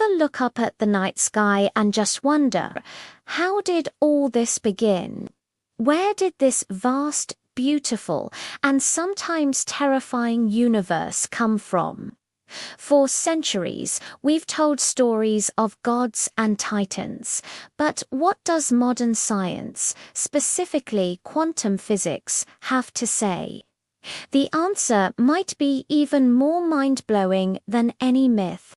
ever look up at the night sky and just wonder, how did all this begin? Where did this vast, beautiful, and sometimes terrifying universe come from? For centuries, we've told stories of gods and titans, but what does modern science, specifically quantum physics, have to say? The answer might be even more mind-blowing than any myth.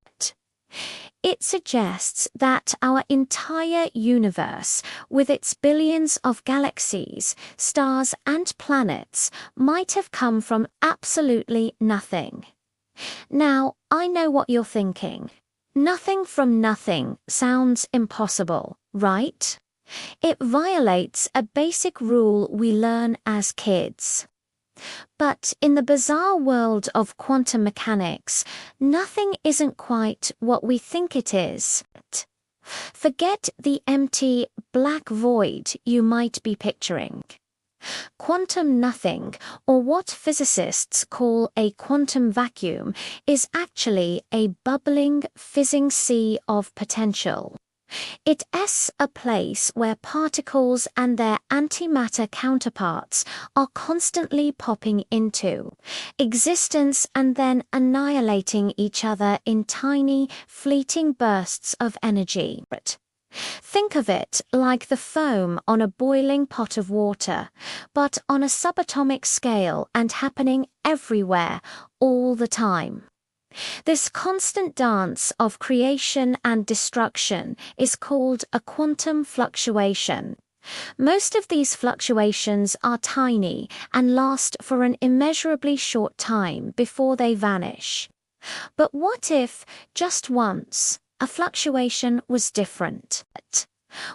It suggests that our entire universe, with its billions of galaxies, stars, and planets, might have come from absolutely nothing. Now, I know what you're thinking. Nothing from nothing sounds impossible, right? It violates a basic rule we learn as kids. But in the bizarre world of quantum mechanics, nothing isn't quite what we think it is. Forget the empty, black void you might be picturing. Quantum nothing, or what physicists call a quantum vacuum, is actually a bubbling, fizzing sea of potential. It's a place where particles and their antimatter counterparts are constantly popping into existence and then annihilating each other in tiny, fleeting bursts of energy. Think of it like the foam on a boiling pot of water, but on a subatomic scale and happening everywhere, all the time. This constant dance of creation and destruction is called a quantum fluctuation. Most of these fluctuations are tiny and last for an immeasurably short time before they vanish. But what if, just once, a fluctuation was different?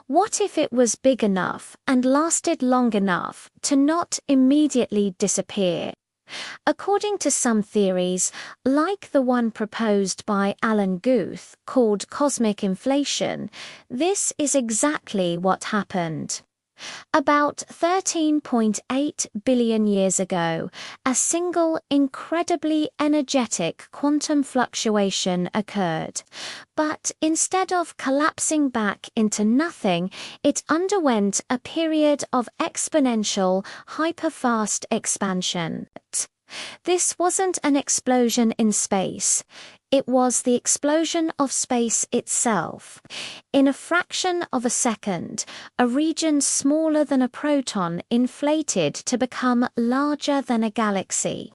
What if it was big enough and lasted long enough to not immediately disappear? According to some theories, like the one proposed by Alan Guth called cosmic inflation, this is exactly what happened. About 13.8 billion years ago, a single incredibly energetic quantum fluctuation occurred. But instead of collapsing back into nothing, it underwent a period of exponential, hyperfast expansion. This wasn't an explosion in space. It was the explosion of space itself. In a fraction of a second, a region smaller than a proton inflated to become larger than a galaxy.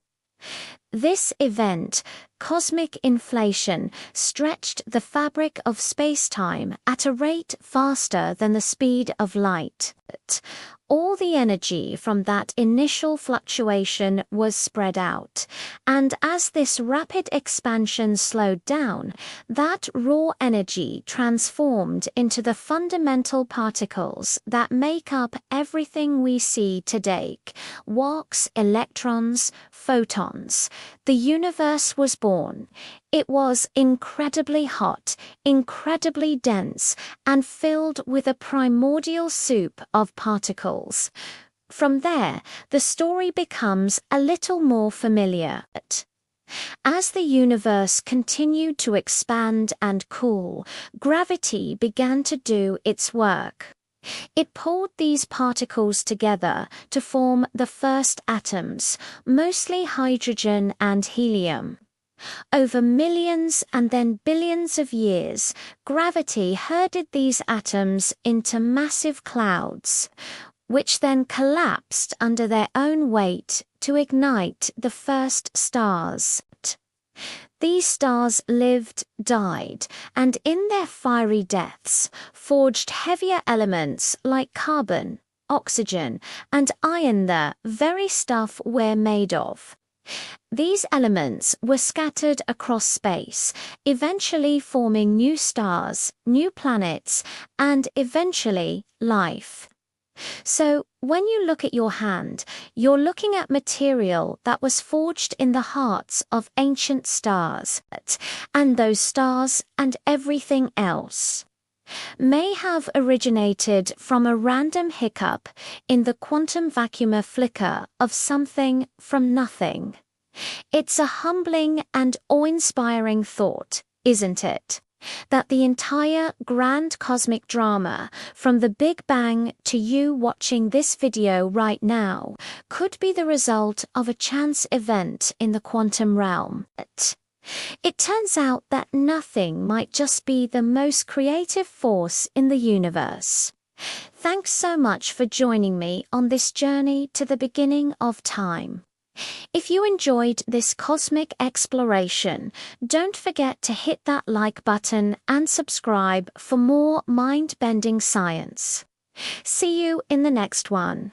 This event, cosmic inflation, stretched the fabric of space-time at a rate faster than the speed of light. All the energy from that initial fluctuation was spread out, and as this rapid expansion slowed down, that raw energy transformed into the fundamental particles that make up everything we see today: quarks, electrons, photons. The universe was born. It was incredibly hot, incredibly dense, and filled with a primordial soup of particles. From there, the story becomes a little more familiar. As the universe continued to expand and cool, gravity began to do its work. It pulled these particles together to form the first atoms, mostly hydrogen and helium. Over millions and then billions of years, gravity herded these atoms into massive clouds, which then collapsed under their own weight to ignite the first stars. These stars lived, died, and in their fiery deaths, forged heavier elements like carbon, oxygen, and iron, the very stuff we're made of. These elements were scattered across space, eventually forming new stars, new planets, and eventually life. So, when you look at your hand, you're looking at material that was forged in the hearts of ancient stars, and those stars and everything else may have originated from a random hiccup in the quantum vacuum flicker of something from nothing. It's a humbling and awe-inspiring thought, isn't it? That the entire grand cosmic drama, from the Big Bang to you watching this video right now, could be the result of a chance event in the quantum realm. It turns out that nothing might just be the most creative force in the universe. Thanks so much for joining me on this journey to the beginning of time. If you enjoyed this cosmic exploration, don't forget to hit that like button and subscribe for more mind-bending science. See you in the next one.